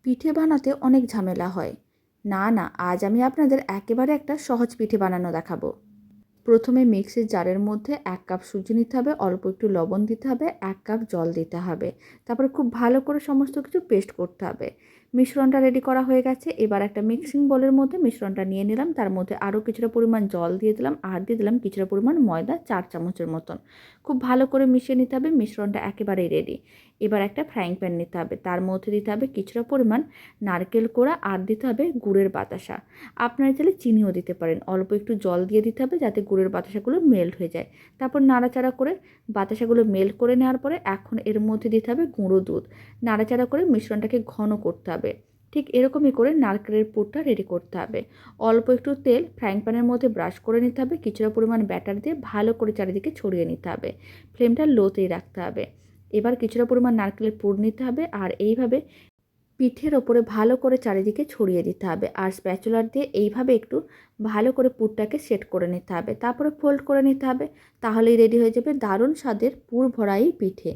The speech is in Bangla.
পিঠে বানাতে অনেক ঝামেলা হয়। না, আজ আমি আপনাদের একেবারে একটা সহজ পিঠে বানানো দেখাবো। প্রথমে মিক্সির জারের মধ্যে 1 কাপ সুজি নিতে হবে, অল্প একটু লবণ দিতে হবে, 1 কাপ জল দিতে হবে। তারপরে খুব ভালো করে সমস্ত কিছু পেস্ট করতে হবে। মিশ্রণটা রেডি করা হয়ে গেছে। এবার একটা মিক্সিং বোলের মধ্যে মিশ্রণটা নিয়ে নিলাম। তার মধ্যে আরও কিছুটা পরিমাণ জল দিয়ে দিলাম আর দিয়ে দিলাম কিছুটা পরিমাণ ময়দা 4 চামচের মতন। খুব ভালো করে মিশিয়ে নিতে হবে। মিশ্রণটা একেবারেই রেডি। এবার একটা ফ্রাইং প্যান নিতে হবে। তার মধ্যে দিতে হবে কিছুটা পরিমাণ নারকেল কোড়া আর দিতে হবে গুড়ের বাতাসা। আপনারা চাইলে চিনিও দিতে পারেন। অল্প একটু জল দিয়ে দিতে হবে যাতে গুড়ের বাতাসাগুলো মেল্ট হয়ে যায়। তারপর নাড়াচাড়া করে বাতাসাগুলো মেল্ট করে নেওয়ার পরে এখন এর মধ্যে দিতে হবে গুঁড়ো দুধ। নাড়াচাড়া করে মিশ্রণটাকে ঘন করতে হবে। ঠিক এরকমই করে নারকেলের পুরটা রেডি করতে হবে। অল্প একটু তেল ফ্রাইং প্যানের মধ্যে ব্রাশ করে নিতে হবে। কিছুটা পরিমাণ ব্যাটার দিয়ে ভালো করে চারিদিকে ছড়িয়ে নিতে হবে। ফ্লেমটা লোতেই রাখতে হবে। এবার কিছুটা পরিমাণ নারকেলের পুর নিতে হবে আর এইভাবে পিঠের ওপরে ভালো করে চারিদিকে ছড়িয়ে দিতে হবে আর স্প্যাচুলার দিয়ে এইভাবে একটু ভালো করে পুরটাকে সেট করে নিতে হবে। তারপরে ফোল্ড করে নিতে হবে। তাহলেই রেডি হয়ে যাবে দারুণ স্বাদের পুর ভরা এই পিঠে।